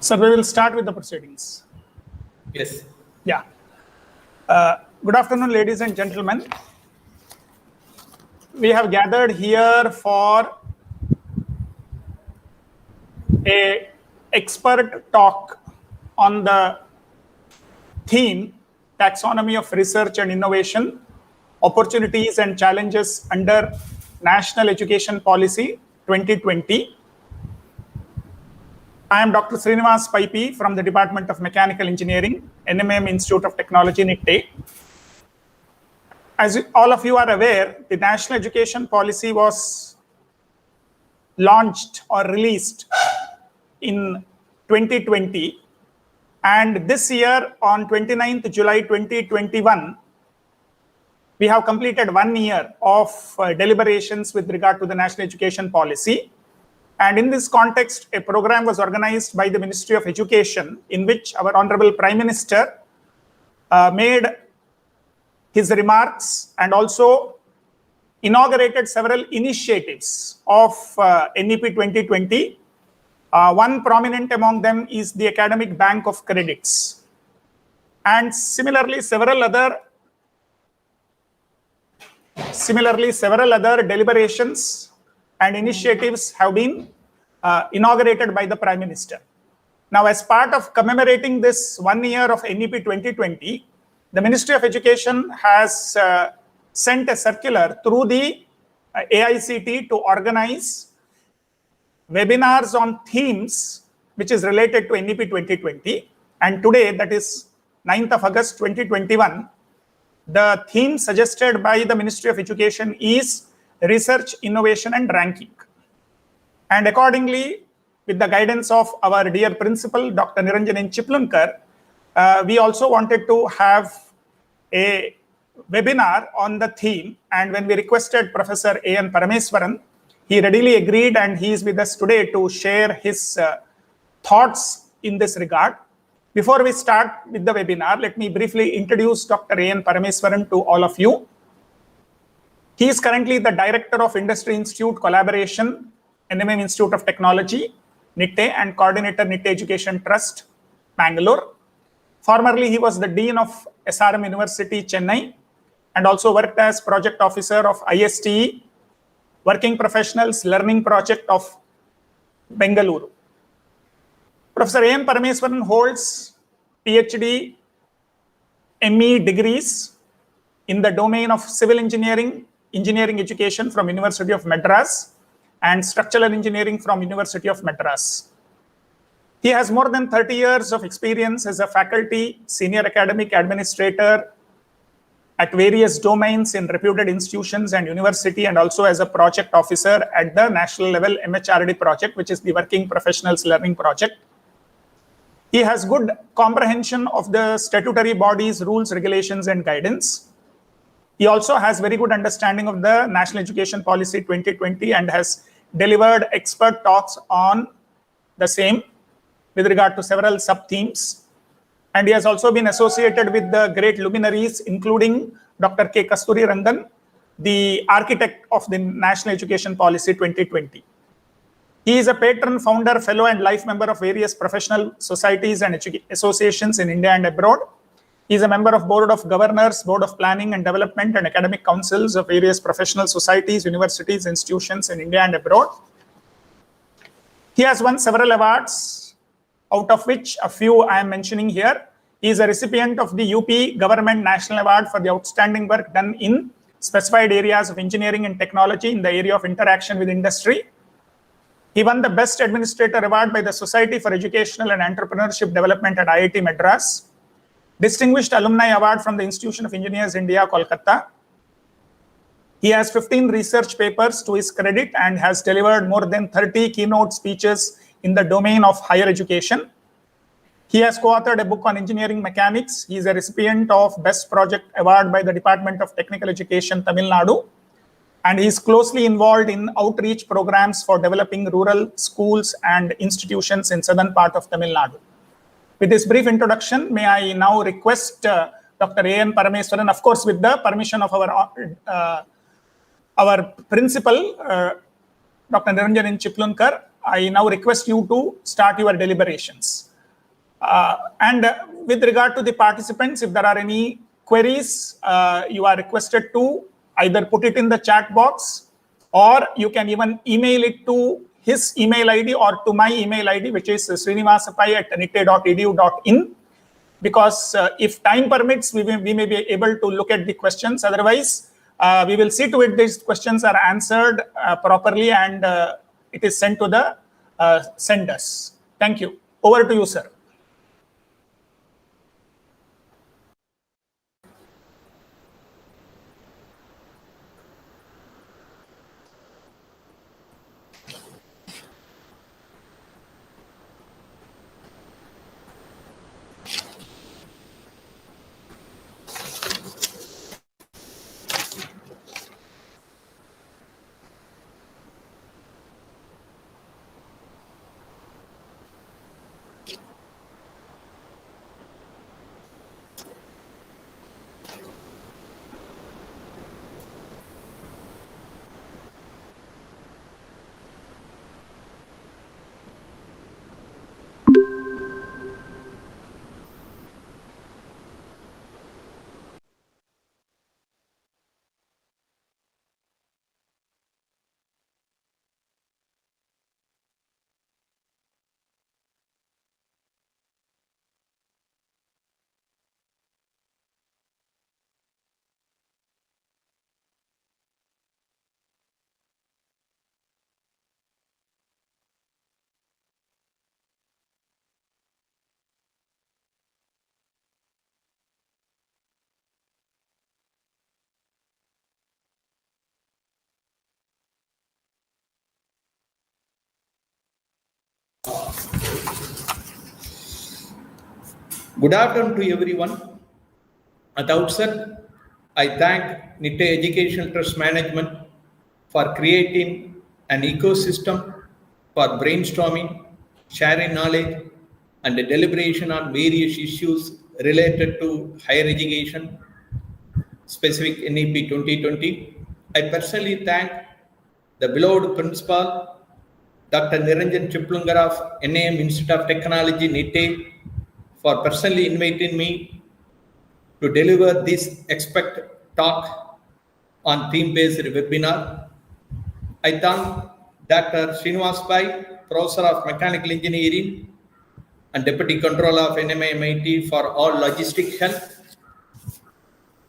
So we will start with the proceedings. Yes. Yeah. Good afternoon, ladies and gentlemen. We have gathered here for an expert talk on the theme Taxonomy of Research and Innovation, Opportunities and Challenges under National Education Policy 2020. I am Dr. Srinivas Paipi from the Department of Mechanical Engineering, NMAMIT Institute of Technology, Nitte. As all of you are aware, the National Education Policy was launched or released in 2020. And this year, on 29th July 2021, we have completed 1 year of deliberations with regard to the National Education Policy. And in this context, a program was organized by the Ministry of Education in which our Honorable Prime Minister made his remarks and also inaugurated several initiatives of NEP 2020. One prominent among them is the Academic Bank of Credits. And similarly, several other deliberations and initiatives have been inaugurated by the Prime Minister. Now, as part of commemorating this 1 year of NEP 2020, the Ministry of Education has sent a circular through the AICTE to organize webinars on themes which is related to NEP 2020. And today, that is 9th of August 2021, the theme suggested by the Ministry of Education is Research, Innovation and Ranking. And accordingly, with the guidance of our dear principal, Dr. Niranjan Chiplunkar, we also wanted to have a webinar on the theme. And when we requested Professor Ian Parameswaran, he readily agreed and he is with us today to share his thoughts in this regard. Before we start with the webinar, let me briefly introduce Dr. Ian Parameswaran to all of you. He is currently the Director of Industry Institute Collaboration, NMAMIT Institute of Technology, Nitte, and Coordinator Nitte Education Trust, Bangalore. Formerly, he was the Dean of SRM University, Chennai, and also worked as Project Officer of ISTE, Working Professionals Learning Project of Bengaluru. Professor Ian Parameswaran holds PhD, ME degrees in the domain of Civil Engineering, Engineering Education from University of Madras, and Structural Engineering from University of Madras. He has more than 30 years of experience as a faculty, senior academic administrator at various domains in reputed institutions and university, and also as a project officer at the national level MHRD project, which is the Working Professionals Learning Project. He has good comprehension of the statutory bodies, rules, regulations, and guidance. He also has very good understanding of the National Education Policy 2020 and has delivered expert talks on the same with regard to several sub-themes. And he has also been associated with the great luminaries, including Dr. K. Kasturi Rangan, the architect of the National Education Policy 2020. He is a patron, founder, fellow, and life member of various professional societies and associations in India and abroad. He is a member of Board of Governors, Board of Planning and Development, and Academic Councils of various professional societies, universities, institutions in India and abroad. He has won several awards, out of which a few I am mentioning here. He is a recipient of the UP Government National Award for the outstanding work done in specified areas of engineering and technology in the area of interaction with industry. He won the Best Administrator Award by the Society for Educational and Entrepreneurship Development at IIT Madras. Distinguished Alumni Award from the Institution of Engineers India, Kolkata. He has 15 research papers to his credit and has delivered more than 30 keynote speeches in the domain of higher education. He has co-authored a book on engineering mechanics. He is a recipient of Best Project Award by the Department of Technical Education, Tamil Nadu. And he is closely involved in outreach programs for developing rural schools and institutions in southern part of Tamil Nadu. With this brief introduction, may I now request Dr. Ian Parameswaran, of course, with the permission of our principal, Dr. Niranjan Chiplunkar, I now request you to start your deliberations. And with regard to the participants, if there are any queries, you are requested to either put it in the chat box, or you can even email it to his email ID or to my email ID, which is srinivasapai@nitte.edu.in. Because if time permits, we may be able to look at the questions. Otherwise, we will see to it these questions are answered properly and it is sent to the senders. Thank you. Over to you, sir. Good afternoon to everyone. At the outset, I thank Nitte Educational Trust Management for creating an ecosystem for brainstorming, sharing knowledge, and deliberation on various issues related to higher education, specific NEP 2020. I personally thank the beloved principal, Dr. Niranjan Chiplungar of NAM Institute of Technology, Nitte, for personally inviting me to deliver this expert talk on theme-based webinar. I thank Dr. Srinivasapai, Professor of Mechanical Engineering and Deputy Controller of NMAMIT for all logistic help.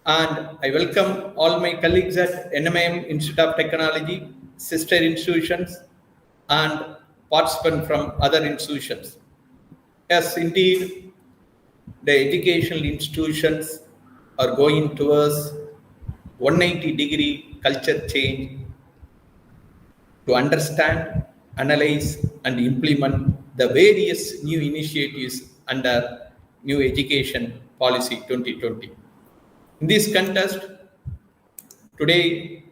And I welcome all my colleagues at NMAM Institute of Technology, sister institutions, and participants from other institutions. Yes, indeed, the educational institutions are going towards 180-degree culture change to understand, analyze, and implement the various new initiatives under New Education Policy 2020. In this context, today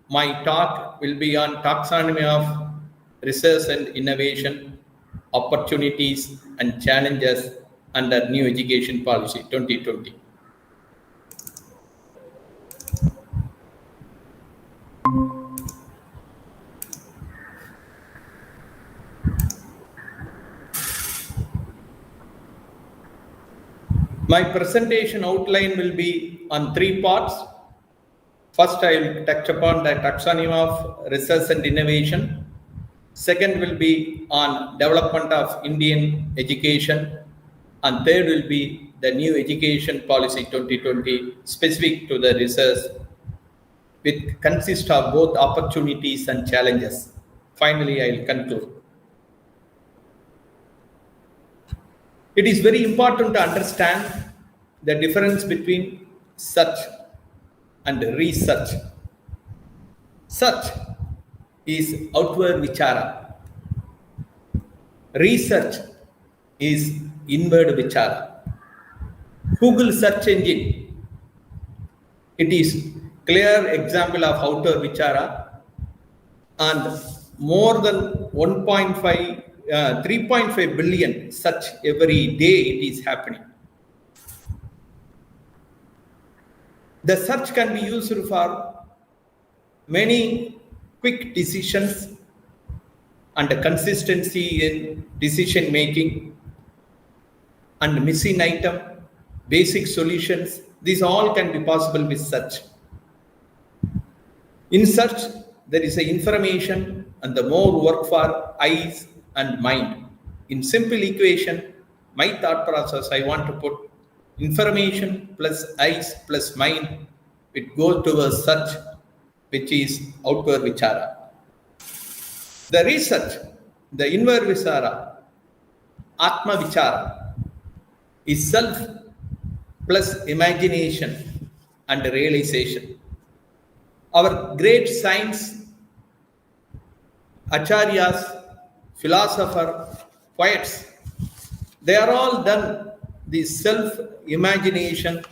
my talk will be on taxonomy of research and innovation, opportunities and challenges under New Education Policy 2020. My presentation outline will be on three parts. First, I will touch upon the taxonomy of research and innovation. Second will be on development of Indian education. And third will be the New Education Policy 2020 specific to the research, which consists of both opportunities and challenges. Finally, I will conclude. It is very important to understand the difference between search and research. Search is outward vichara. Research is inward vichara. Google search engine, it is clear example of outer vichara, and more than 3.5 billion search every day it is happening. The search can be used for many quick decisions and consistency in decision making, and missing item, basic solutions. These all can be possible with search. In search, there is a information and the more work for eyes and mind. In simple equation, my thought process, I want to put information plus eyes plus mind. It goes towards search, which is outward vichara. The research, the inward vichara, atma vichara, is self plus imagination and realization. Our great science, acharyas, philosopher, poets, they are all done the self-imagination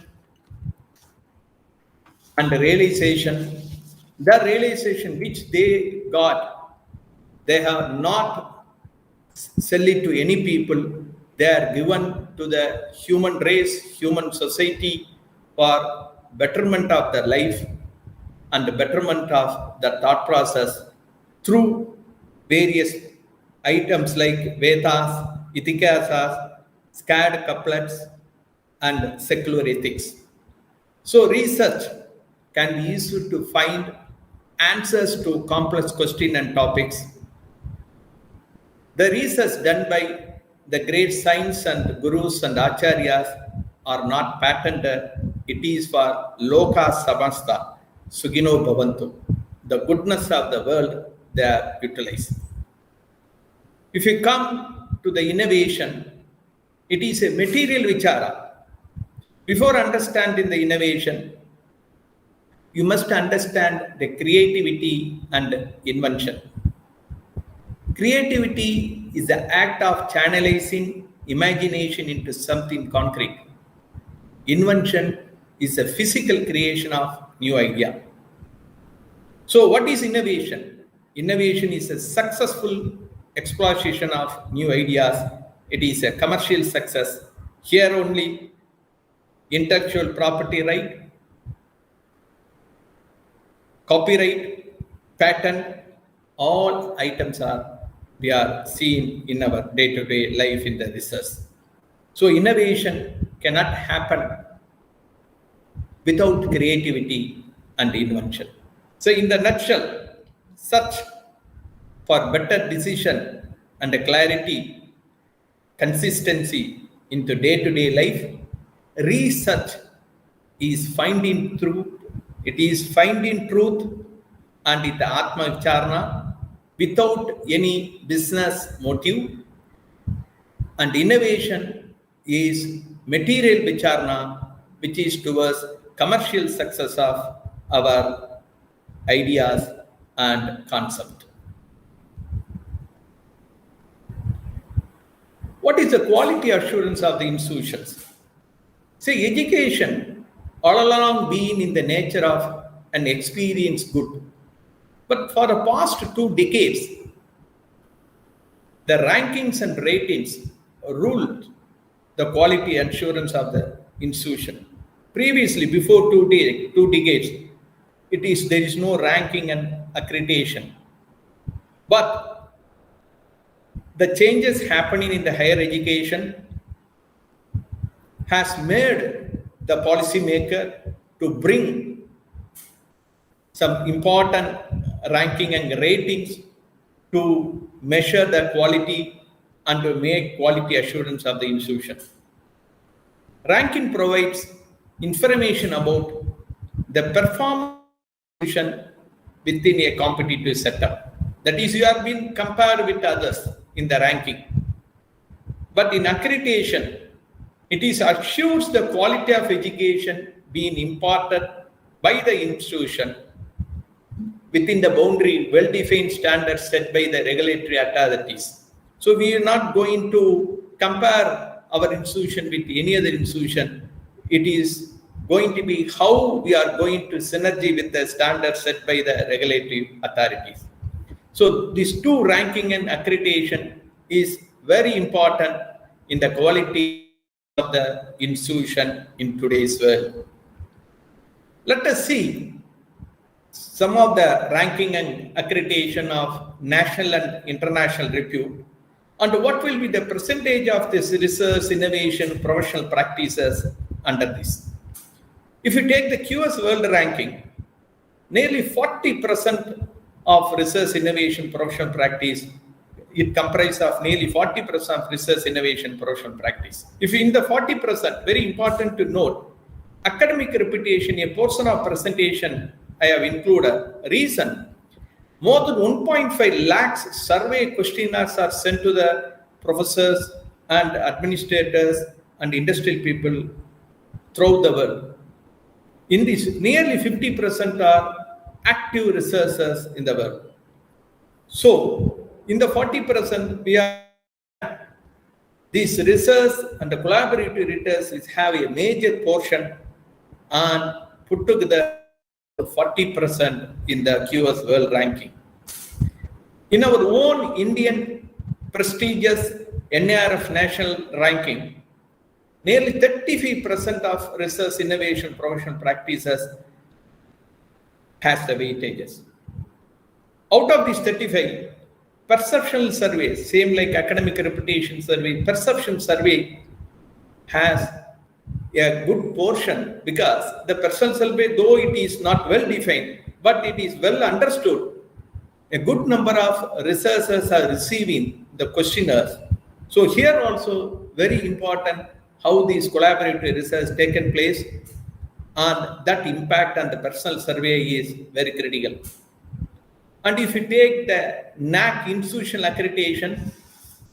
and realization. The realization which they got, they have not sell it to any people. They are given to the human race, human society for betterment of their life and the betterment of the thought process through various items like Vedas, Itikasas, scared couplets, and secular ethics. So research can be used to find answers to complex questions and topics. The research done by the great science and gurus and acharyas are not patented. It is for loka samasta, sugino bhavantu. The goodness of the world they are utilized. If you come to the innovation, it is a material vichara. Before understanding the innovation, you must understand the creativity and invention. Creativity is the act of channelizing imagination into something concrete. Invention is a physical creation of new idea. So what is innovation? Innovation is a successful exploitation of new ideas. It is a commercial success. Here only intellectual property right, copyright, patent, all items we are seeing in our day-to-day life in the research. So innovation cannot happen without creativity and invention. So in the nutshell, search for better decision and clarity, consistency into day-to-day life. Research is finding truth. It is finding truth and it atma vicharana without any business motive. And innovation is material vicharana, which is towards commercial success of our ideas and concept. What is the quality assurance of the institutions? See, education all along been in the nature of an experience good. But for the past 2 decades, the rankings and ratings ruled the quality assurance of the institution. Previously, before 2 decades, there is no ranking and accreditation. But the changes happening in the higher education has made the policymaker to bring some important ranking and ratings to measure the quality and to make quality assurance of the institution. Ranking provides information about the performance within a competitive setup. That is, you are being compared with others in the ranking. But in accreditation, it is assures the quality of education being imparted by the institution within the boundary, well-defined standards set by the regulatory authorities. So we are not going to compare our institution with any other institution. It is going to be how we are going to synergy with the standards set by the regulatory authorities. So these 2 ranking and accreditation is very important in the quality of the institution in today's world. Let us see some of the ranking and accreditation of national and international repute. And what will be the percentage of this research, innovation, professional practices under this? If you take the QS World Ranking, nearly 40% of research, innovation, professional practice, it comprises of nearly 40% of research, innovation, professional practice. If in the 40%, very important to note, academic reputation, a portion of presentation I have included. Reason, more than 1.5 lakhs survey questionnaires are sent to the professors and administrators and industrial people throughout the world. In this, nearly 50% are active researchers in the world. So, in the 40%, we are these research and the collaborative research which have a major portion and put together 40% in the QS World Ranking. In our own Indian prestigious NARF national ranking, nearly 35% of research, innovation, professional practices has the weightages. Out of these 35, perceptual surveys, same like academic reputation survey, perception survey has a good portion because the perceptual survey, though it is not well defined, but it is well understood. A good number of researchers are receiving the questionnaires. So here also very important how these collaborative research taken place and that impact on the personal survey is very critical. And if you take the NAC institutional accreditation,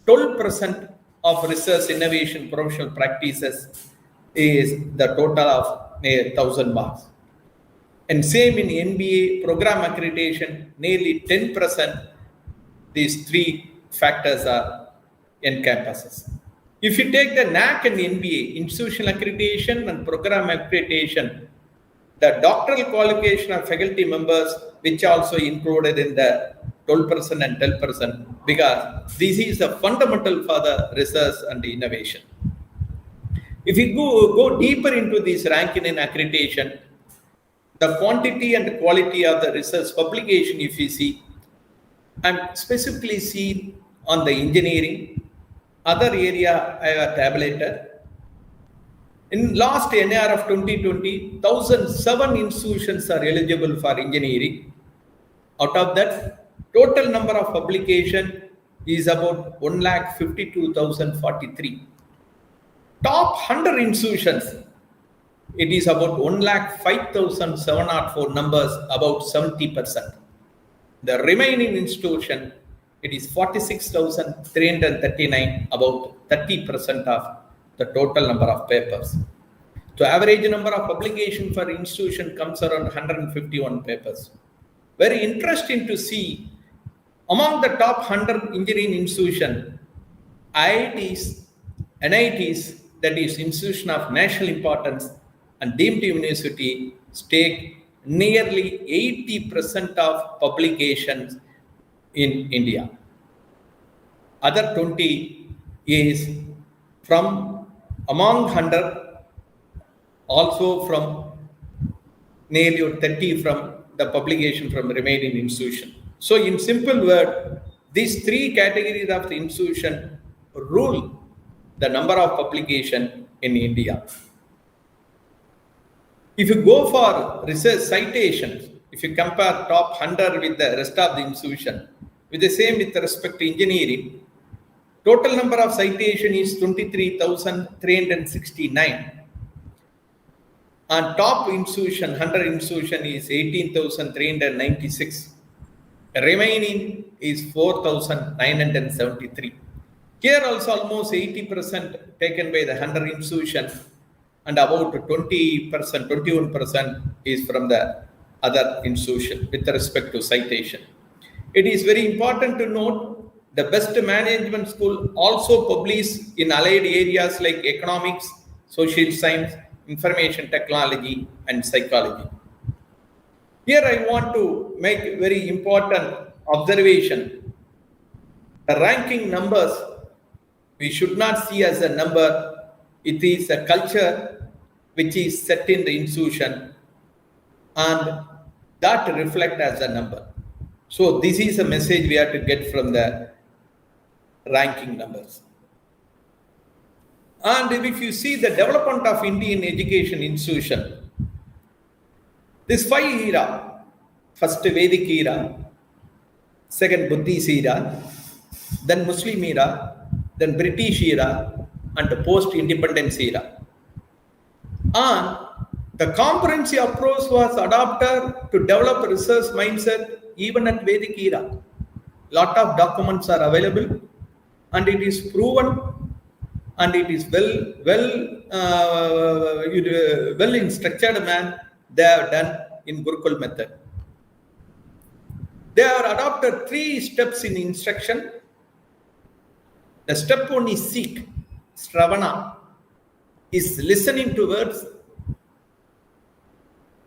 12% of research, innovation, professional practices is the total of 1,000 marks. And same in NBA program accreditation, nearly 10%. These three factors are in campuses. If you take the NAC and NBA, institutional accreditation and program accreditation, the doctoral qualification of faculty members, which also included in the 12% and 10%, because this is the fundamental for the research and innovation. If we go deeper into this ranking and accreditation, the quantity and quality of the research publication, if you see, I'm specifically seen on the engineering, other area I have tabulated. In last NAR of 2020, 1,007 institutions are eligible for engineering. Out of that, total number of publication is about 1,52,043. Top 100 institutions, it is about 1,05,704 numbers, about 70%. The remaining institution, it is 46,339, about 30% of the total number of papers. So average number of publication for institution comes around 151 papers. Very interesting to see among the top 100 engineering institution, IITs, NITs, that is institution of national importance and deemed university, take nearly 80% of publications in India. Other 20 is from among 100, also from nearly 30 from the publication from remaining institution. So in simple word, these three categories of the institution rule the number of publication in India. If you go for research citations, if you compare top 100 with the rest of the institution, with the same with respect to engineering, total number of citation is 23,369. And top institution, 100 institution is 18,396. Remaining is 4,973. Here also almost 80% taken by the 100 institution and about 20%, 21% is from the other institution with respect to citation. It is very important to note the best management school also publish in allied areas like economics, social science, information technology and psychology. Here I want to make very important observation. The ranking numbers, we should not see as a number. It is a culture which is set in the institution and that reflect as a number. So this is a message we have to get from the ranking numbers. And if you see the development of Indian education institution, this 5 era, first Vedic era, second Buddhist era, then Muslim era, then British era, and post-independence era. And the comprehensive approach was adopted to develop research mindset even at Vedic era. Lot of documents are available, and it is proven, and it is well in structured man they have done in Gurukul method. They have adopted 3 steps in instruction. The step 1 is seek, Stravana, is listening to words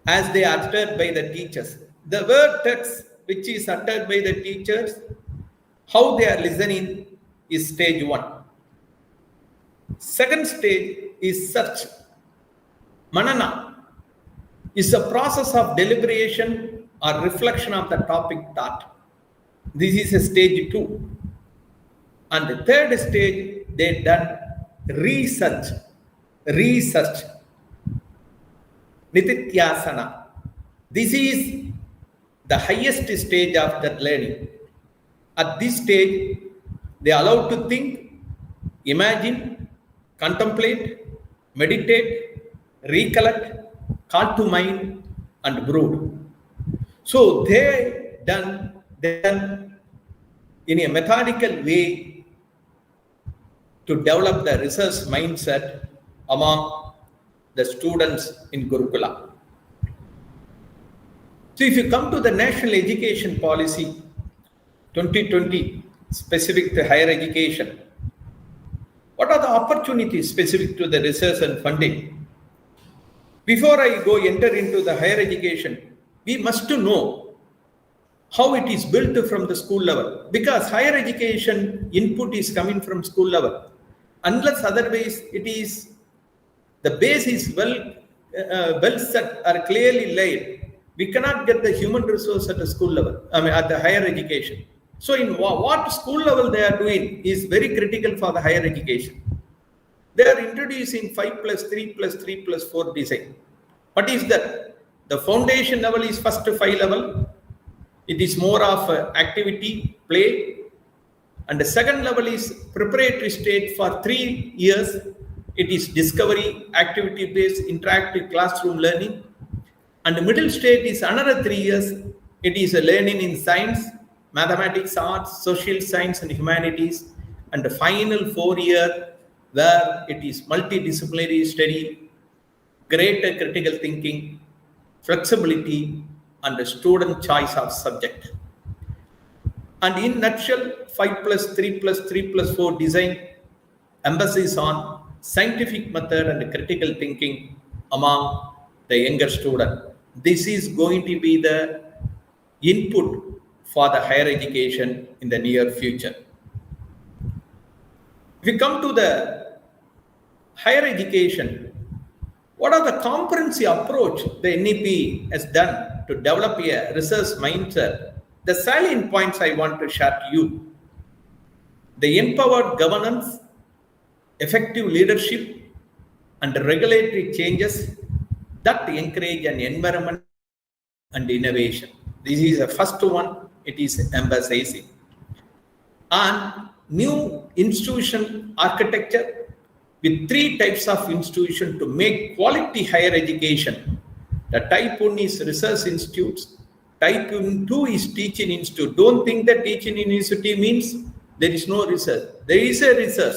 as they are uttered by the teachers. The word text which is uttered by the teachers, how they are listening is stage 1. Second stage is search. Manana is a process of deliberation or reflection of the topic taught. This is a stage 2. And the third stage, they done research. Nitityasana. This is the highest stage of that learning. At this stage, they are allowed to think, imagine, contemplate, meditate, recollect, call to mind, and brood. So they done in a methodical way to develop the research mindset among the students in Gurukula. So if you come to the National Education Policy 2020 specific to higher education, what are the opportunities specific to the research and funding? Before I enter into the higher education, we must know how it is built from the school level, because higher education input is coming from school level. Unless otherwise it is, the base is well set or clearly laid, we cannot get the human resource at the school level, at the higher education. So in what school level they are doing is very critical for the higher education. They are introducing 5+3+3+4 design. What is that? The foundation level is first 5 level. It is more of activity, play. And the second level is preparatory stage for 3 years. It is discovery, activity-based, interactive classroom learning. And the middle stage is another 3 years. It is a learning in science, mathematics, arts, social science, and humanities. And the final 4 year where it is multidisciplinary study, greater critical thinking, flexibility, and the student choice of subject. And in nutshell, 5+3+3+4 design emphasis on scientific method and critical thinking among the younger student. This is going to be the input for the higher education in the near future. If we come to the higher education, what are the comprehensive approach the NEP has done to develop a research mindset? The salient points I want to share to you. The empowered governance, effective leadership, and regulatory changes that encourage an environment and innovation. This is the first one, it is emphasizing. And new institution architecture with 3 types of institution to make quality higher education. The type 1 is research institutes. Type 2 is teaching institute. Don't think that teaching institute means there is no research. There is a research.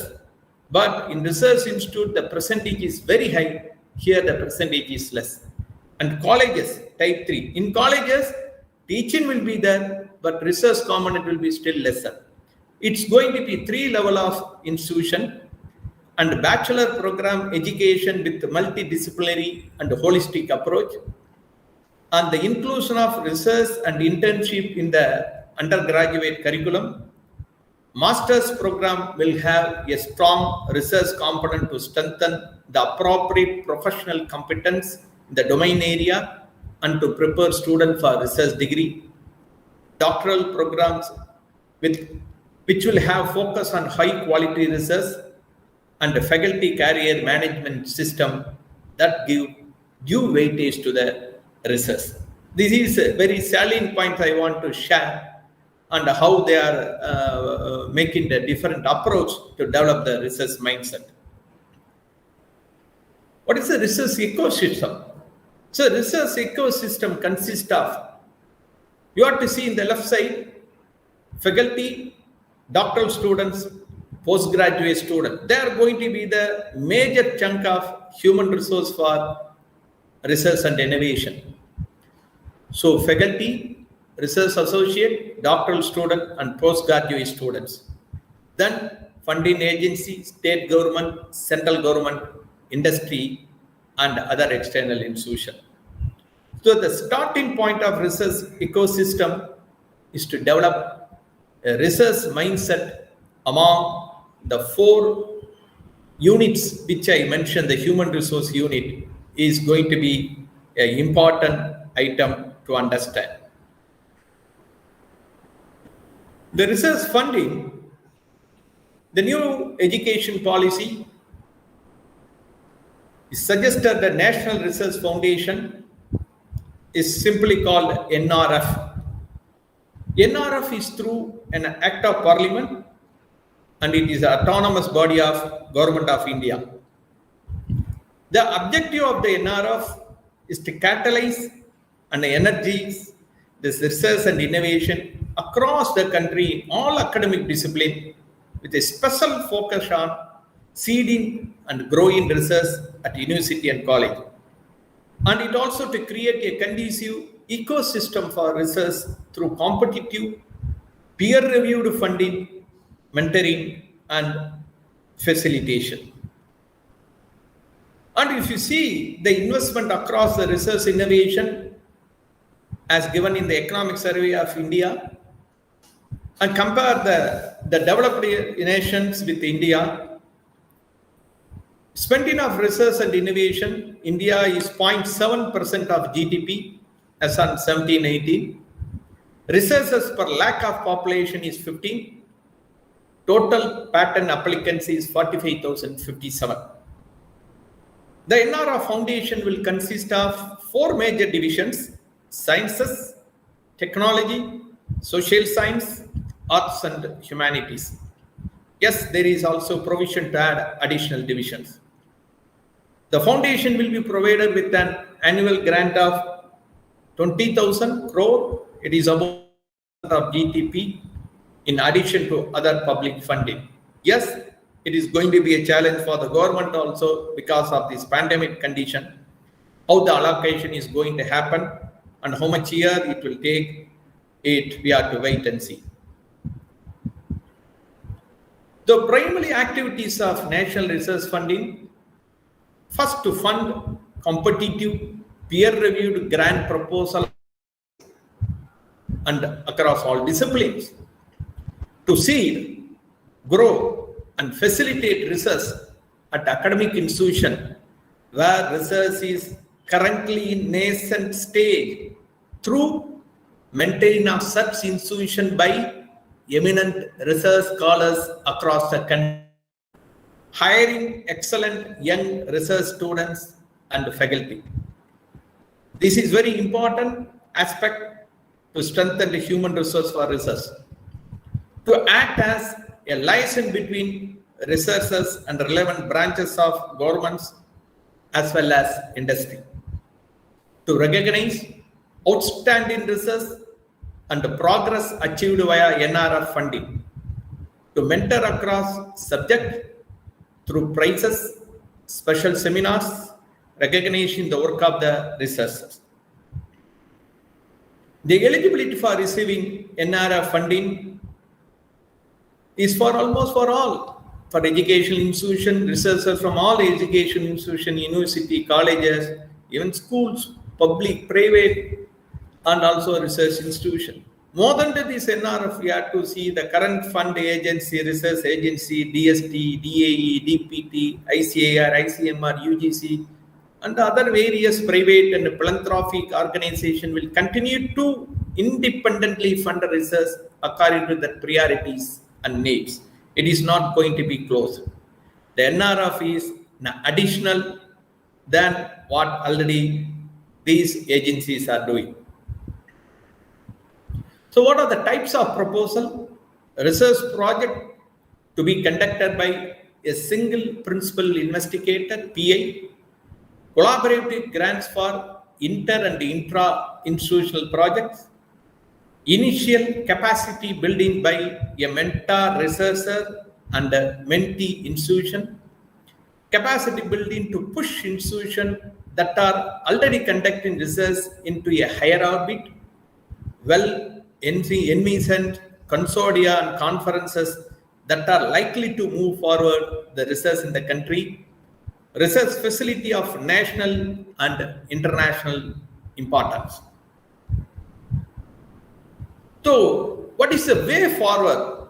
But in research institute, the percentage is very high. Here, the percentage is less. And colleges, type 3. In colleges, teaching will be there, but research component will be still lesser. It's going to be 3 level of institution and bachelor program education with multidisciplinary and holistic approach. And the inclusion of research and internship in the undergraduate curriculum. Master's program will have a strong research component to strengthen the appropriate professional competence in the domain area and to prepare students for research degree. Doctoral programs with which will have focus on high quality research and a faculty career management system that give due weightage to the research. This is a very salient point I want to share and how they are making the different approach to develop the research mindset. What is the research ecosystem? So research ecosystem consists of, you have to see in the left side, faculty, doctoral students, postgraduate students. They are going to be the major chunk of human resource for research and innovation. So faculty, research associate, doctoral student, and postgraduate students. Then funding agency, state government, central government, industry, and other external institution. So the starting point of research ecosystem is to develop a research mindset among the 4 units which I mentioned. The human resource unit is going to be an important item to understand. The research funding, the new education policy is suggested the National Research Foundation is simply called NRF. NRF is through an act of parliament and it is an autonomous body of Government of India. The objective of the NRF is to catalyze and energize this research and innovation across the country in all academic disciplines with a special focus on seeding and growing research at university and college. And it also to create a conducive ecosystem for research through competitive, peer-reviewed funding, mentoring, and facilitation. And if you see the investment across the research innovation as given in the Economic Survey of India and compare the developed nations with India, spending of research and innovation, India is 0.7% of GDP as on 17-18. Researchers per lakh of population is 15. Total patent applicants is 45,057. The NRF Foundation will consist of 4 major divisions: sciences, technology, social science, arts and humanities. Yes, there is also provision to add additional divisions. The foundation will be provided with an annual grant of 20,000 crore. It is about of GDP in addition to other public funding. Yes, it is going to be a challenge for the government also because of this pandemic condition. How the allocation is going to happen and how much year it will take, we have to wait and see. The primary activities of national research funding: first, to fund competitive, peer-reviewed grant proposal and across all disciplines, to seed, grow, and facilitate research at academic institution where research is currently in nascent stage through maintaining of such institution by eminent research scholars across the country, hiring excellent young research students and faculty. This is very important aspect to strengthen the human resource for research, to act as a liaison between researchers and relevant branches of governments as well as industry, to recognize outstanding research and the progress achieved via NRF funding, to mentor across subject through prizes, special seminars, recognition the work of the researchers. The eligibility for receiving NRF funding is for almost for all, for educational institution, researchers from all education institution, university, colleges, even schools, public, private, and also research institution. More than this NRF, we have to see the current fund agency, research agency, DST, DAE, DPT, ICAR, ICMR, UGC, and other various private and philanthropic organizations will continue to independently fund research according to the priorities and needs. It is not going to be closed. The NRF is additional than what already these agencies are doing. So what are the types of proposal? Research project to be conducted by a single principal investigator, PI, collaborative grants for inter and intra-institutional projects, initial capacity building by a mentor researcher and a mentee institution, capacity building to push institutions that are already conducting research into a higher orbit, envisioned consortia and conferences that are likely to move forward the research in the country, research facility of national and international importance. So, what is the way forward?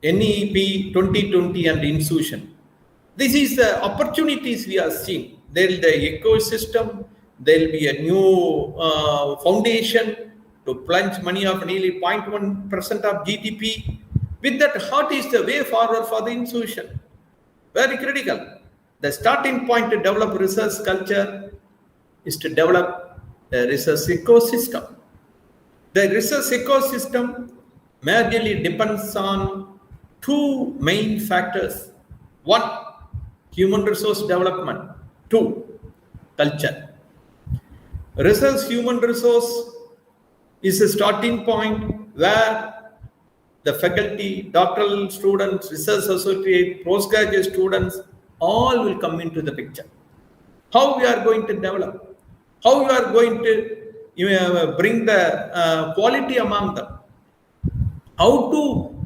NEP 2020 and institution. This is the opportunities we are seeing. There is the ecosystem, there will be a new foundation to plunge money of nearly 0.1% of GDP. With that, what is the way forward for the institution? Very critical. The starting point to develop research culture is to develop a research ecosystem. The research ecosystem majorly depends on two main factors. One, human resource development. Two, culture. Research human resource is a starting point where the faculty, doctoral students, research associate, postgraduate students, all will come into the picture. How we are going to develop, how we are going to bring the quality among them, how to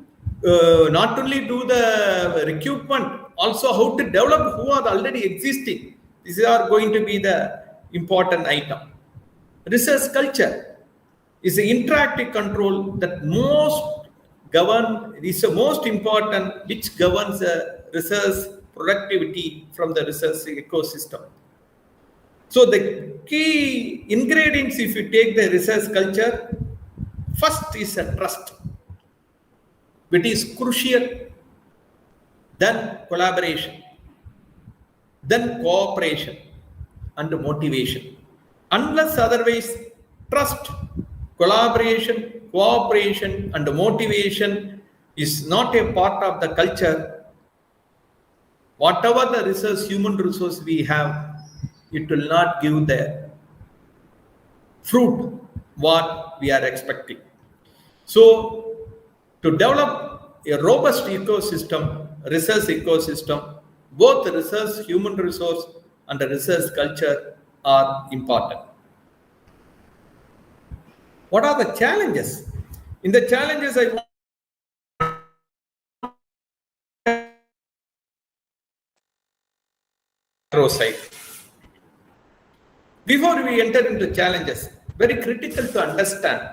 not only do the recruitment, also how to develop who are already existing. These are going to be the important item. Research culture is the interactive control that is the most important, which governs the research productivity from the research ecosystem. So the key ingredients, if you take the research culture, first is a trust, which is crucial, then collaboration, then cooperation and motivation. Unless otherwise, trust, collaboration, cooperation and motivation is not a part of the culture, whatever the research human resource we have, it will not give the fruit what we are expecting. So to develop a robust ecosystem, research ecosystem, both the research human resource and the research culture are important. What are the challenges? In the challenges, I want side. Before we enter into challenges, very critical to understand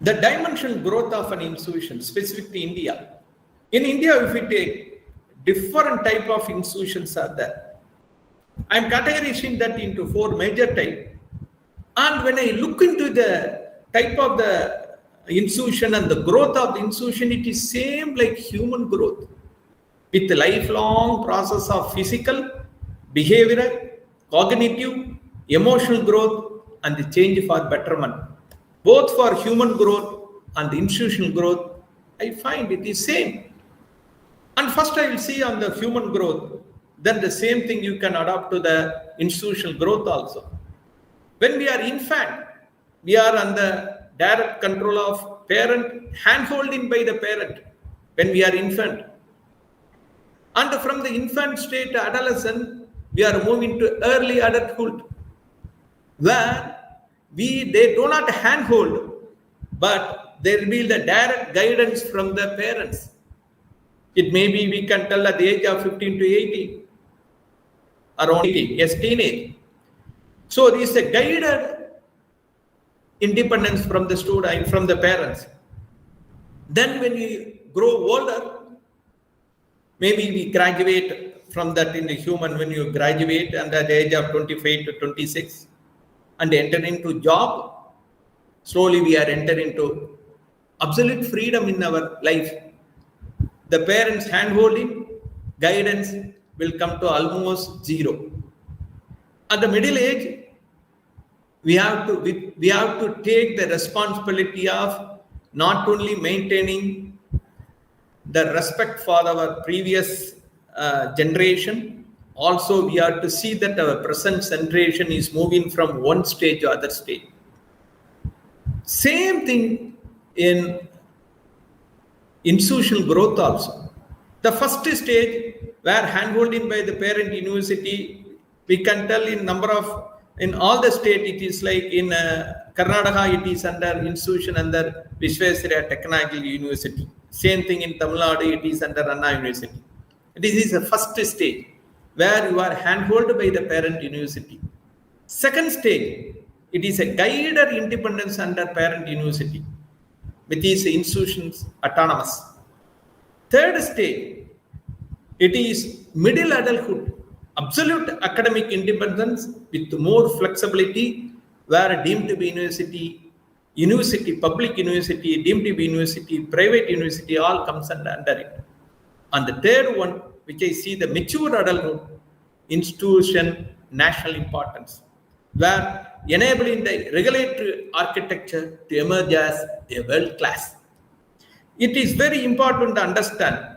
the dimensional growth of an institution, specific to India. In India, if we take different type of institutions are there. I am categorizing that into four major types. And when I look into the type of the institution and the growth of the institution, it is same like human growth, with the lifelong process of physical, behavioral, cognitive, emotional growth and the change for betterment. Both for human growth and the institutional growth, I find it is same. And first I will see on the human growth, then the same thing you can adapt to the institutional growth also. When we are infant, we are under direct control of parent, hand-holding by the parent when we are infant. And from the infant state to adolescent, we are moving to early adulthood, where they do not handhold, but there will be the direct guidance from the parents. It may be, we can tell at the age of 15 to 18, around 18, yes, teenage. So there is a guided independence from the student, from the parents. Then when you grow older, maybe we graduate from that in the human, when you graduate and at the age of 25 to 26 and enter into job, slowly we are entering into absolute freedom in our life. The parents' hand-holding, guidance will come to almost zero. At the middle age, we have to take the responsibility of not only maintaining the respect for our previous generation, also we have to see that our present generation is moving from one stage to other stage. Same thing in institutional growth also. The first stage where handholding by the parent university, we can tell in all the state it is like in Karnataka it is under institution under Visvesvaraya Technical University. Same thing in Tamil Nadu it is under Anna University. This is the first stage where you are handheld by the parent university. Second stage, it is a guided independence under parent university with these institutions autonomous. Third stage, it is middle adulthood, absolute academic independence with more flexibility, where deemed to be university, public university, deemed to be university, private university, all comes under it. And the third one, which I see the mature adulthood, institution, national importance, where enabling the regulatory architecture to emerge as a world class. It is very important to understand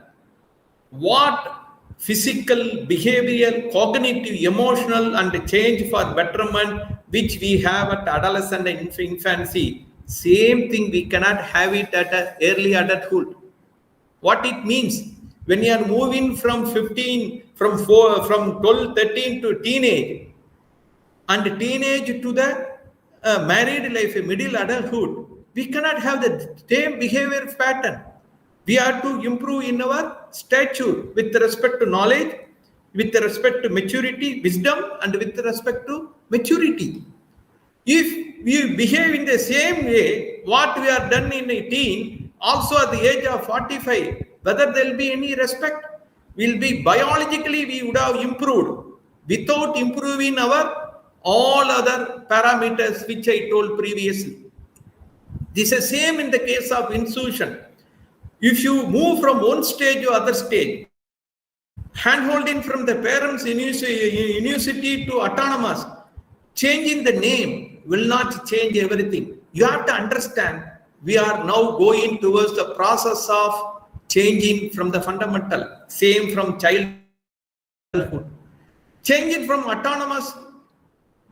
what physical, behavioral, cognitive, emotional, and change for betterment which we have at adolescent and infancy. Same thing we cannot have it at early adulthood. What it means when you are moving from 12, 13 to teenage, and teenage to the married life, a middle adulthood, we cannot have the same behavior pattern. We have to improve in our stature with respect to knowledge, with respect to maturity, wisdom, and with respect to maturity. If we behave in the same way, what we are done in 18, also at the age of 45, whether there will be any respect, will be biologically we would have improved without improving our all other parameters which I told previously. This is same in the case of institution. If you move from one stage to other stage, handholding from the parents university to autonomous, changing the name will not change everything. You have to understand we are now going towards the process of changing from the fundamental, same from childhood. Changing from autonomous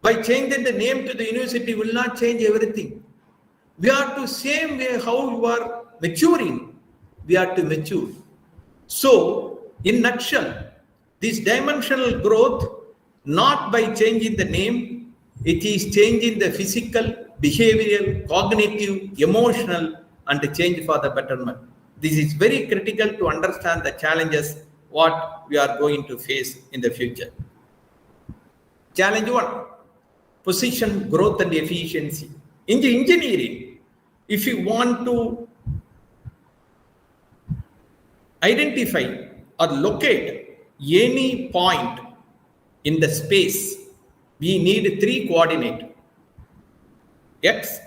by changing the name to the university will not change everything. We are to same way how you are maturing, we are to mature. So, in nutshell, this dimensional growth, not by changing the name, it is changing the physical, behavioral, cognitive, emotional, and the change for the betterment. This is very critical to understand the challenges what we are going to face in the future. Challenge 1, position, growth, and efficiency. In the engineering, if you want to identify or locate any point in the space, we need 3 coordinates: X,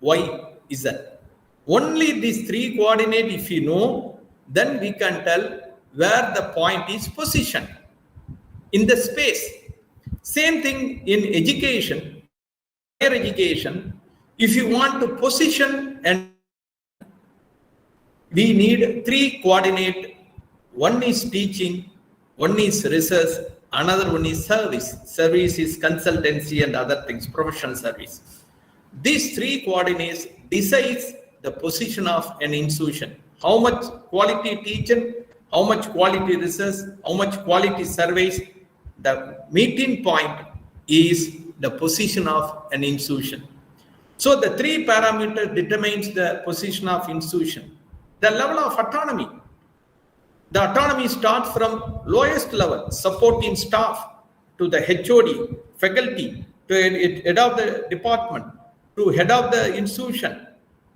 Y, Z. Only these 3 coordinates, if you know, then we can tell where the point is positioned in the space. Same thing in education, higher education. If you want to position, and we need 3 coordinates. One is teaching, one is research, another one is service. Service is consultancy and other things, professional service. These 3 coordinates decides the position of an institution. How much quality teaching, how much quality research, how much quality surveys. The meeting point is the position of an institution. So the 3 parameters determines the position of institution. The level of autonomy. The autonomy starts from lowest level, supporting staff, to the HOD, faculty, to head of the department, to head of the institution,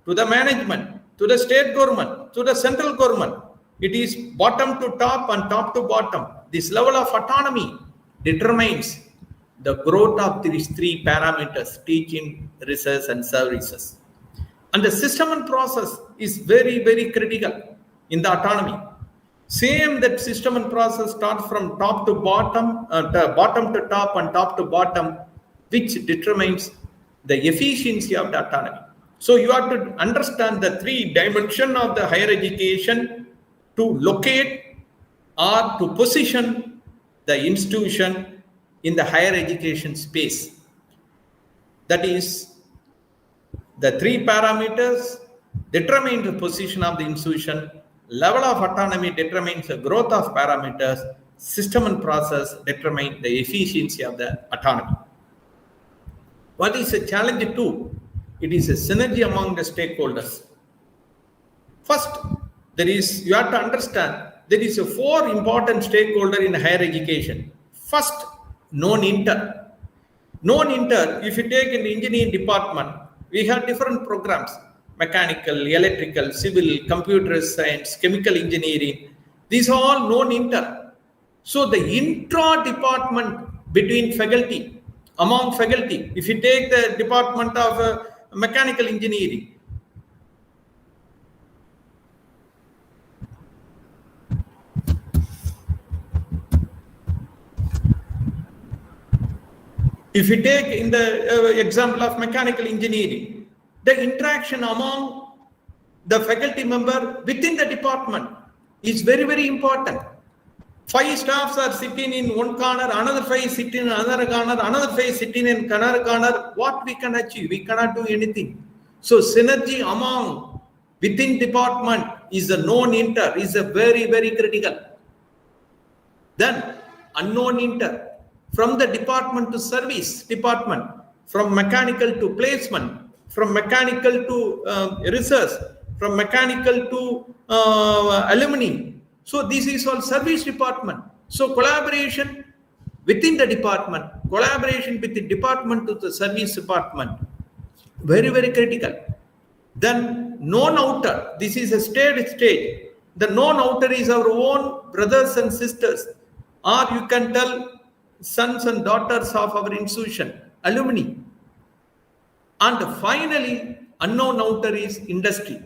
to the management, to the state government, to the central government. It is bottom to top and top to bottom. This level of autonomy determines the growth of these 3 parameters: teaching, research, and services. And the system and process is very, very critical in the autonomy. Same that system and process start from top to bottom, bottom to top and top to bottom, which determines the efficiency of the autonomy. So you have to understand the three dimensions of the higher education to locate or to position the institution in the higher education space. That is, the three parameters determine the position of the institution, level of autonomy determines the growth of parameters, system and process determine the efficiency of the autonomy. What is a challenge too? It is a synergy among the stakeholders. First, you have to understand, there is a four important stakeholder in higher education. First, non-inter. Non-inter, if you take in the engineering department, we have different programs: mechanical, electrical, civil, computer science, chemical engineering. These are all non-inter. So the intra-department between faculty, among faculty, if you take the department of mechanical engineering, if you take in the example of mechanical engineering, the interaction among the faculty member within the department is very, very important. 5 staffs are sitting in one corner, another 5 sitting in another corner, another 5 sitting in another corner. What we can achieve? We cannot do anything. So synergy among within department is a known inter, is a very, very critical. Then unknown inter, from the department to service department, from mechanical to placement, from mechanical to research, from mechanical to alumni. So this is all service department. So collaboration within the department, collaboration with the department to the service department, very, very critical. Then non-outer, this is a stage. The non-outer is our own brothers and sisters, or you can tell sons and daughters of our institution, alumni. And finally, unknown outer is industry.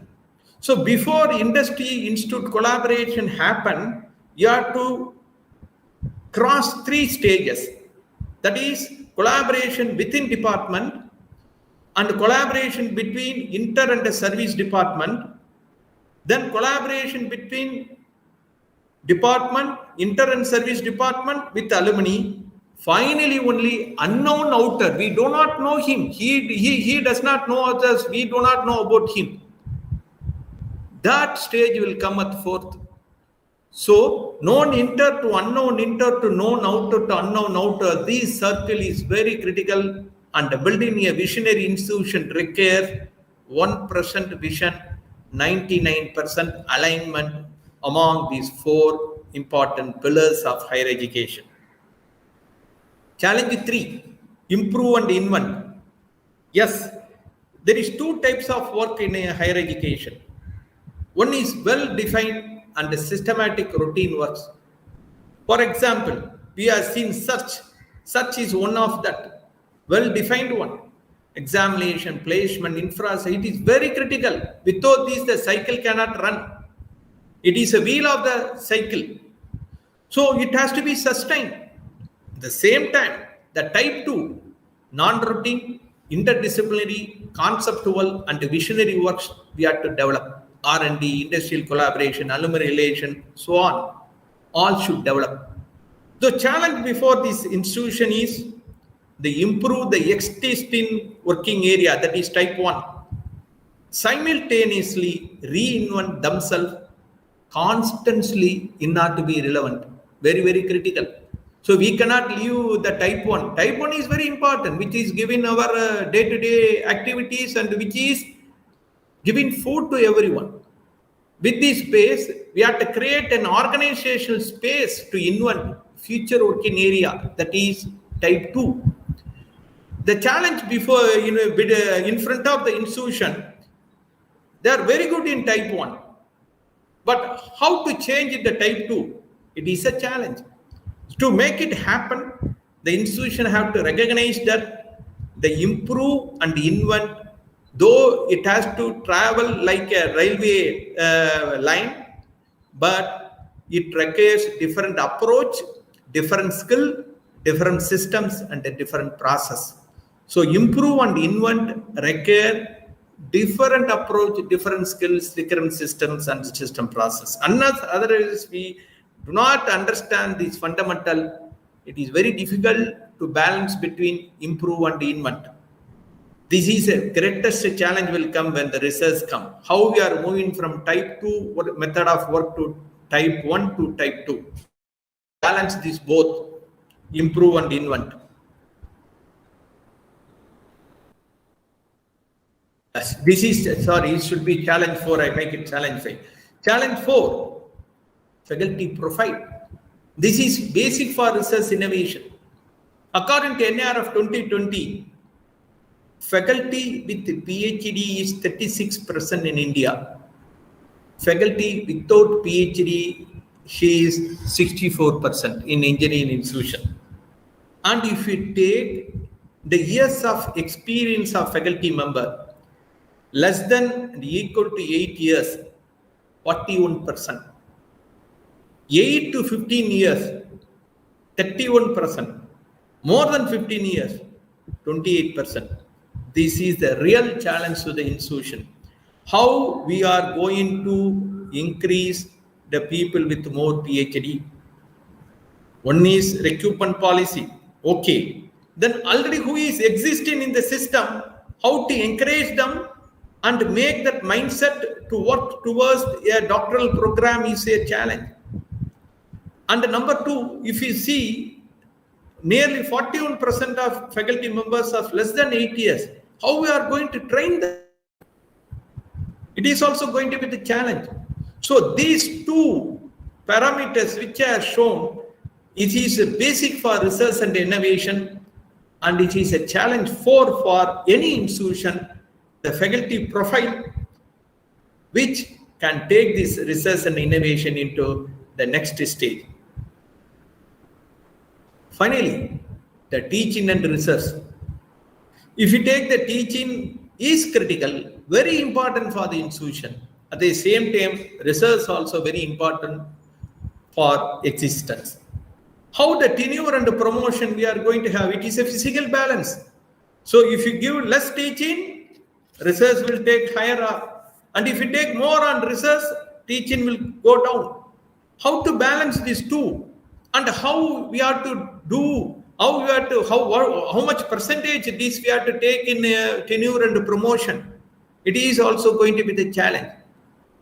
So before industry institute collaboration happen, you have to cross 3 stages. That is collaboration within department and collaboration between inter and the service department, then collaboration between department, inter and service department with alumni. Finally, only unknown outer. We do not know him. He does not know us. We do not know about him. That stage will come at 4th. So, known inter to unknown inter to known outer to unknown outer. This circle is very critical, and building a visionary institution requires 1% vision, 99% alignment among these 4 important pillars of higher education. Challenge 3, improve and invent. Yes, there is 2 types of work in a higher education. One is well-defined and systematic routine works. For example, we have seen such is one of that well-defined one. Examination, placement, infrastructure, it is very critical. Without this, the cycle cannot run. It is a wheel of the cycle. So it has to be sustained. At the same time, the type 2, non-routine, interdisciplinary, conceptual and visionary works we have to develop. R&D, industrial collaboration, alumni relation, so on, all should develop. The challenge before this institution is the improve the existing working area, that is type 1. Simultaneously reinvent themselves constantly in order to be relevant. Very, very critical. So we cannot leave the type 1. Type 1 is very important, which is giving our day-to-day activities and which is giving food to everyone. With this space, we have to create an organizational space to invent future working area, that is type 2. The challenge before, in front of the institution, they are very good in type 1. But how to change the type 2? It is a challenge. To make it happen, the institution have to recognize that they improve and invent though it has to travel like a railway line, but it requires different approach, different skill, different systems, and a different process. So improve and invent require different approach, different skills, different systems, and system process. Unless otherwise we do not understand this fundamental, it is very difficult to balance between improve and invent. This is a greatest challenge will come when the research come. How we are moving from type 2 method of work to type 1 to type 2. Balance this both, improve and invent. This is, sorry, it should be challenge 4, I make it challenge 5. Challenge 4, faculty profile. This is basic for research innovation. According to NRF 2020, faculty with PhD is 36% in India. Faculty without PhD, she is 64% in engineering institution. And if you take the years of experience of faculty member, less than and equal to 8 years, 41%. 8 to 15 years, 31%. More than 15 years, 28%. This is the real challenge to the institution. How we are going to increase the people with more PhD? One is recruitment policy. Okay. Then already who is existing in the system, how to encourage them and make that mindset to work towards a doctoral program is a challenge. And number 2, if you see, nearly 41% of faculty members of less than 8 years, how we are going to train them? It is also going to be the challenge. So these 2 parameters which are shown, it is a basic for research and innovation, and it is a challenge for any institution, the faculty profile, which can take this research and innovation into the next stage. Finally, the teaching and research. If you take the teaching is critical, very important for the institution. At the same time, research also very important for existence. How the tenure and the promotion we are going to have, it is a physical balance. So if you give less teaching, research will take higher up. And if you take more on research, teaching will go down. How to balance these 2? And how we are to do, how we are to, how much percentage this we are to take in tenure and promotion. It is also going to be the challenge.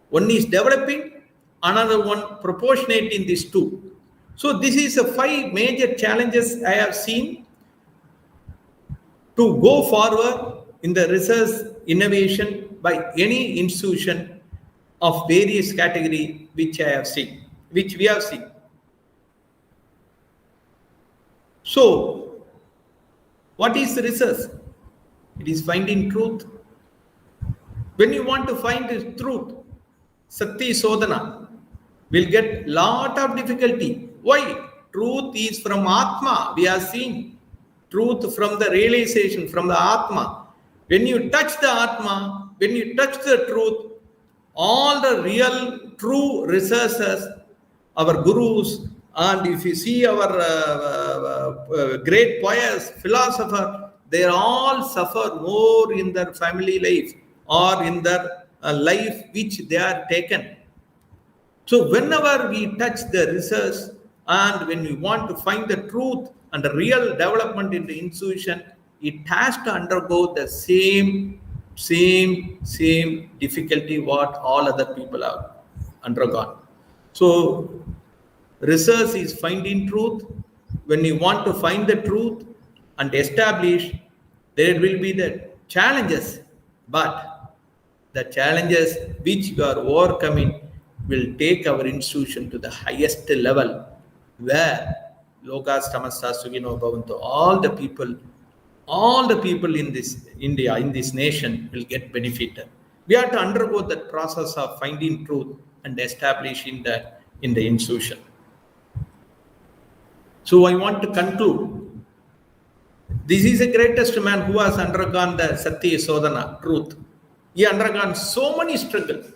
One is developing, another one proportionate in these 2. So this is the 5 major challenges I have seen to go forward in the research innovation by any institution of various category which I have seen, which we have seen. So, what is research? It is finding truth. When you want to find the truth, Sati Sodhana will get lot of difficulty. Why? Truth is from Atma. We are seeing truth from the realization, from the Atma. When you touch the Atma, when you touch the truth, all the real true researchers, our gurus, and if you see our great poets, philosophers, they all suffer more in their family life or in their life which they are taken. So whenever we touch the research and when we want to find the truth and the real development in the institution, it has to undergo the same difficulty what all other people have undergone. So research is finding truth. When you want to find the truth and establish, there will be the challenges, but the challenges which you are overcoming will take our institution to the highest level where Loka Samasta Sugino Bhavantu, all the people in this India, in this nation will get benefited. We have to undergo that process of finding truth and establishing that in the institution. So I want to conclude. This is the greatest man who has undergone the Satya Sodhana, truth. He undergone so many struggles.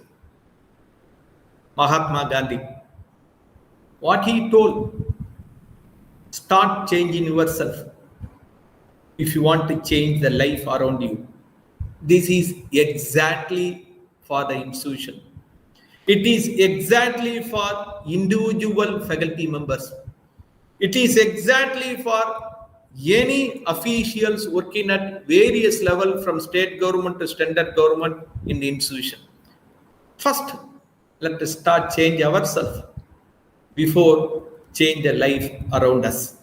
Mahatma Gandhi. What he told, start changing yourself if you want to change the life around you. This is exactly for the institution. It is exactly for individual faculty members. It is exactly for any officials working at various levels from state government to standard government in the institution. First, let us start change ourselves before change the life around us.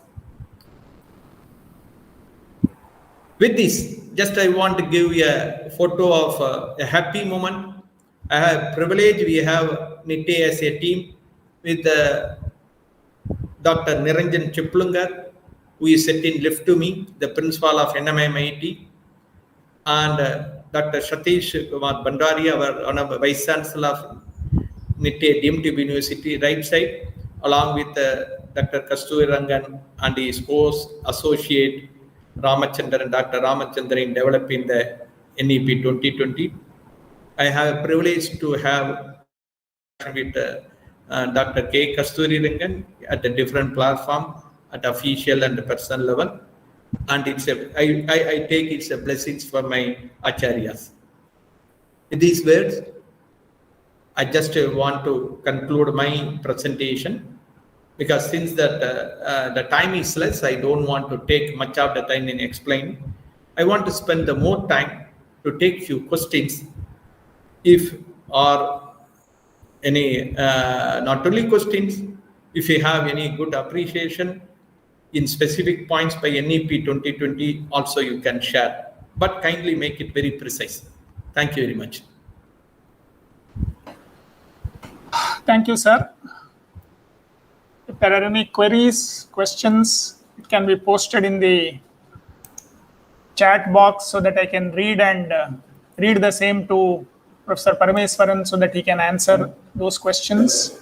With this, just I want to give you a photo of a happy moment. I have privilege, we have Nitte as a team with Dr. Niranjan Chiplungar, who is sitting left to me, the principal of NMAMIT, and Dr. Satish Kumar Bandari, our honorable Vice Chancellor of Nitte DMT University, right side, along with Dr. Kasturi Rangan and his co-associate Ramachandran, Dr. Ramachandran, in developing the NEP 2020. I have a privilege to have with Dr. K. Kasturi Rangan at a different platform, at official and personal level. And I take it's a blessings for my acharyas. In these words, I just want to conclude my presentation, because since that the time is less, I don't want to take much of the time in explaining. I want to spend the more time to take few questions, if or any not only questions, if you have any good appreciation in specific points by NEP 2020, also you can share, but kindly make it very precise. Thank you very much. Thank you, sir. If there are any queries, questions, it can be posted in the chat box so that I can read and read the same to Professor Parameswaran so that he can answer those questions.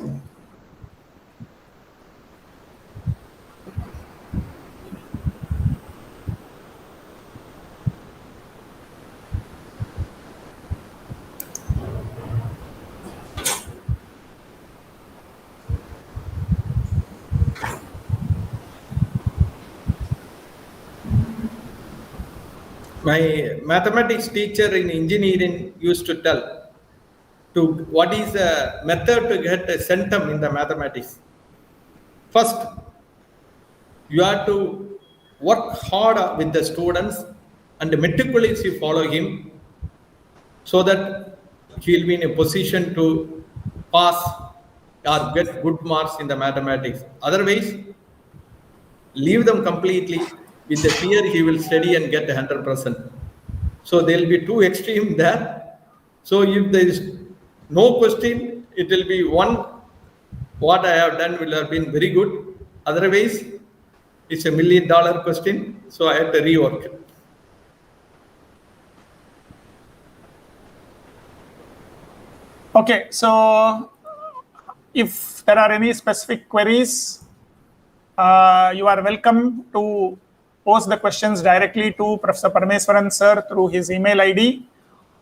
My mathematics teacher in engineering used to tell to what is the method to get a centum in the mathematics. First, you have to work hard with the students and meticulously follow him, so that he will be in a position to pass or get good marks in the mathematics. Otherwise, leave them completely. With the fear, he will study and get 100%. So there will be two extreme there. So if there is no question, it will be one, what I have done will have been very good. Otherwise, it's $1 million question. So I have to rework. Okay, so if there are any specific queries, you are welcome to post the questions directly to Professor Parameswaran sir through his email ID,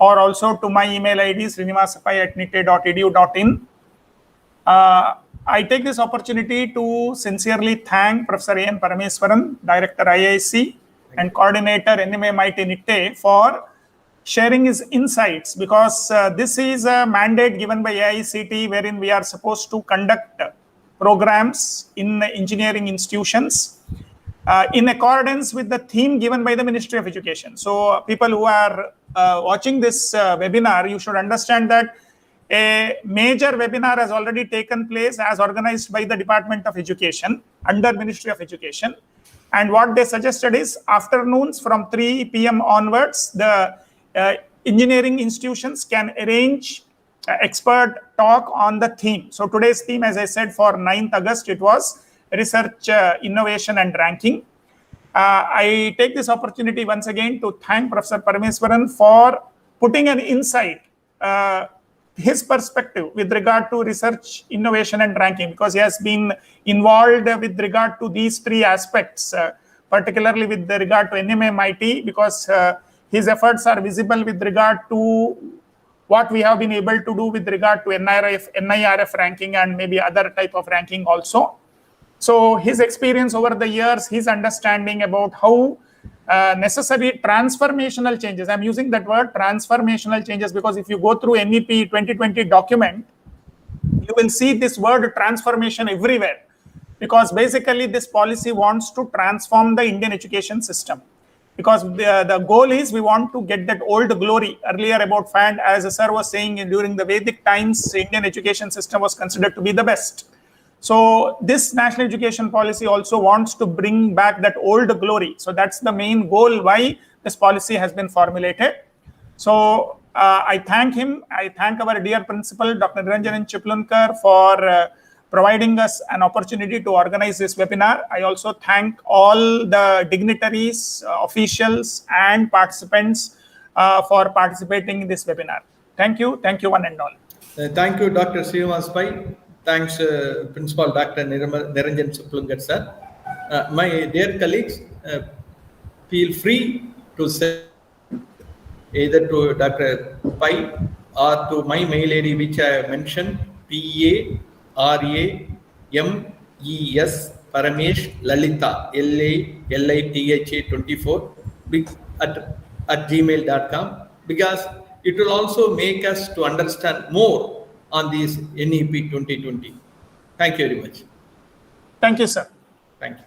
or also to my email ID srinivasapai@nitte.edu.in. I take this opportunity to sincerely thank Professor Ian Parameswaran, Director IIC and Coordinator NMAMIT Nitte, for sharing his insights, because this is a mandate given by AICTE wherein we are supposed to conduct programs in engineering institutions in accordance with the theme given by the Ministry of Education. So people who are watching this webinar, you should understand that a major webinar has already taken place as organized by the Department of Education under Ministry of Education. And what they suggested is afternoons from 3 p.m. onwards, the engineering institutions can arrange expert talk on the theme. So today's theme, as I said, for 9th August, it was research, innovation and ranking. I take this opportunity once again to thank Professor Parameswaran for putting an insight, his perspective with regard to research, innovation and ranking, because he has been involved with regard to these three aspects, particularly with regard to NMAMIT, because his efforts are visible with regard to what we have been able to do with regard to NIRF ranking and maybe other type of ranking also. So his experience over the years, his understanding about how necessary transformational changes, I'm using that word transformational changes because if you go through NEP 2020 document, you will see this word transformation everywhere, because basically this policy wants to transform the Indian education system. Because the goal is we want to get that old glory earlier about FAND, as sir was saying, during the Vedic times, Indian education system was considered to be the best. So this national education policy also wants to bring back that old glory. So that's the main goal why this policy has been formulated. So I thank him. I thank our dear principal, Dr. Niranjan Chiplunkar, for providing us an opportunity to organize this webinar. I also thank all the dignitaries, officials, and participants for participating in this webinar. Thank you. Thank you, one and all. Thank you, Dr. Srinivas Pai. Thanks, Principal Dr. Niranjan Chiplunkar, sir. My dear colleagues, feel free to send either to Dr. Pai or to my mail ID, which I have mentioned, PARAMES Paramesh Lalita LALITHA 24 at gmail.com, because it will also make us to understand more on this NEP 2020. Thank you very much. Thank you, sir. Thank you.